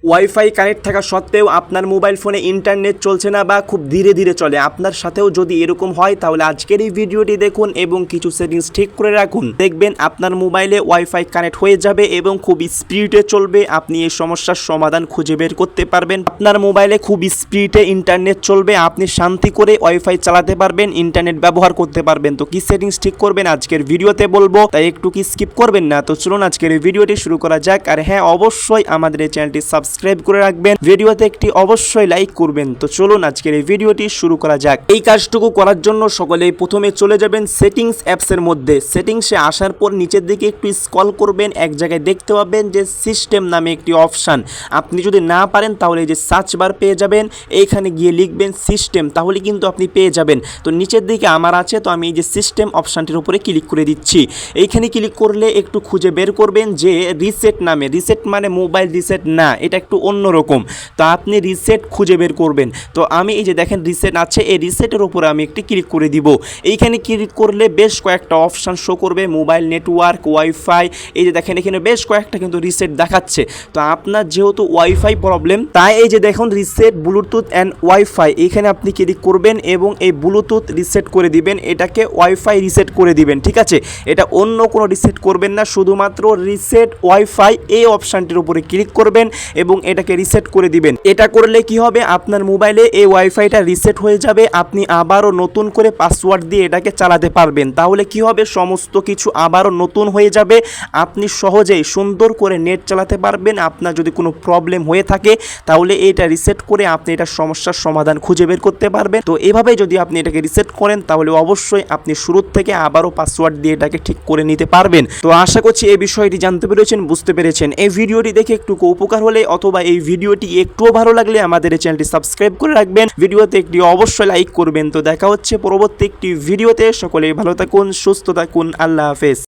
Wifi connect থাকা সত্ত্বেও আপনার মোবাইল ফোনে ইন্টারনেট চলছে না বা খুব ধীরে ধীরে চলে, আপনার সাথেও যদি এরকম হয় তাহলে আজকের এই ভিডিওটি দেখুন এবং কিছু সেটিংস ঠিক করে রাখুন। দেখবেন আপনার মোবাইলে ওয়াইফাই কানেক্ট হয়ে যাবে এবং খুব স্পিডে চলবে। আপনি এই সমস্যার সমাধান খুঁজে বের করতে পারবেন। আপনার মোবাইলে খুব স্পিডে ইন্টারনেট চলবে, আপনি শান্তি করে ওয়াইফাই চালাতে পারবেন, ইন্টারনেট ব্যবহার করতে পারবেন। তো কি সেটিংস ঠিক করবেন আজকের ভিডিওতে বলবো, তাই একটু কি স্কিপ করবেন না। তো চলুন আজকের এই ভিডিওটি শুরু করা যাক। আর হ্যাঁ, অবশ্যই আমাদের এই চ্যানেলটি সাবস্ক্রাইব করে রাখবেন, ভিডিওতে একটি অবশ্যই লাইক করবেন। তো চলুন আজকের এই ভিডিওটি শুরু করা যাক। এই কাজটুকু করার জন্য সকলেই প্রথমে চলে যাবেন সেটিংস অ্যাপসের মধ্যে। সেটিংসে আসার পর নিচের দিকে একটু স্ক্রল করবেন, এক জায়গায় দেখতে পাবেন যে সিস্টেম নামে একটি অপশান। আপনি যদি না পারেন তাহলে এই যে সার্চ বার পেয়ে যাবেন, এইখানে গিয়ে লিখবেন সিস্টেম, তাহলে কিন্তু আপনি পেয়ে যাবেন। তো নিচের দিকে আমার আছে, তো আমি এই যে সিস্টেম অপশানটির উপরে ক্লিক করে দিচ্ছি। এইখানে ক্লিক করলে একটু খুঁজে বের করবেন যে রিসেট নামে, রিসেট মানে মোবাইল রিসেট না, এটা একটু অন্যরকম। তো আপনি রিসেট খুঁজে বের করবেন। তো আমি এই যে দেখেন রিসেট আছে, এই রিসেটের উপরে আমি একটি ক্লিক করে দিব। এইখানে ক্লিক করলে বেশ কয়েকটা অপশান শো করবে, মোবাইল নেটওয়ার্ক, ওয়াইফাই। এই যে দেখেন এখানে বেশ কয়েকটা কিন্তু রিসেট দেখাচ্ছে। তো আপনার যেহেতু ওয়াইফাই প্রবলেম, তাই এই যে দেখুন রিসেট ব্লুটুথ অ্যান্ড ওয়াইফাই, এইখানে আপনি ক্লিক করবেন এবং এই ব্লুটুথ রিসেট করে দিবেন, এটাকে ওয়াইফাই রিসেট করে দিবেন। ঠিক আছে, এটা অন্য কোনো রিসেট করবেন না, শুধুমাত্র রিসেট ওয়াইফাই এই অপশানটির উপরে ক্লিক করবেন এবং এটাকে রিসেট করে দিবেন। এটা করলে কি হবে, আপনার মোবাইলে এই ওয়াইফাইটা রিসেট হয়ে যাবে, আপনি আবারও নতুন করে পাসওয়ার্ড দিয়ে এটাকে চালাতে পারবেন। তাহলে কি হবে, সমস্ত কিছু আবারও নতুন হয়ে যাবে, আপনি সহজেই সুন্দর করে নেট চালাতে পারবেন। আপনার যদি কোনো প্রবলেম হয়ে থাকে তাহলে এটা রিসেট করে আপনি এটার সমস্যার সমাধান খুঁজে বের করতে পারবেন। তো এভাবে যদি আপনি এটাকে রিসেট করেন তাহলে অবশ্যই আপনি শুরুর থেকে আবারও পাসওয়ার্ড দিয়ে এটাকে ঠিক করে নিতে পারবেন। তো আশা করছি এই বিষয়টি জানতে পেরেছেন, বুঝতে পেরেছেন। এই ভিডিওটি দেখে একটু উপকার হলে অথবা এই ভিডিওটি একটুও ভালো লাগলে আমাদের এই চ্যানেলটি সাবস্ক্রাইব করে রাখবেন, ভিডিওতে একটি অবশ্যই লাইক করবেন। তো দেখা হচ্ছে পরবর্তী একটি ভিডিওতে। সকলেই ভালো থাকুন, সুস্থ থাকুন, আল্লাহ হাফেজ।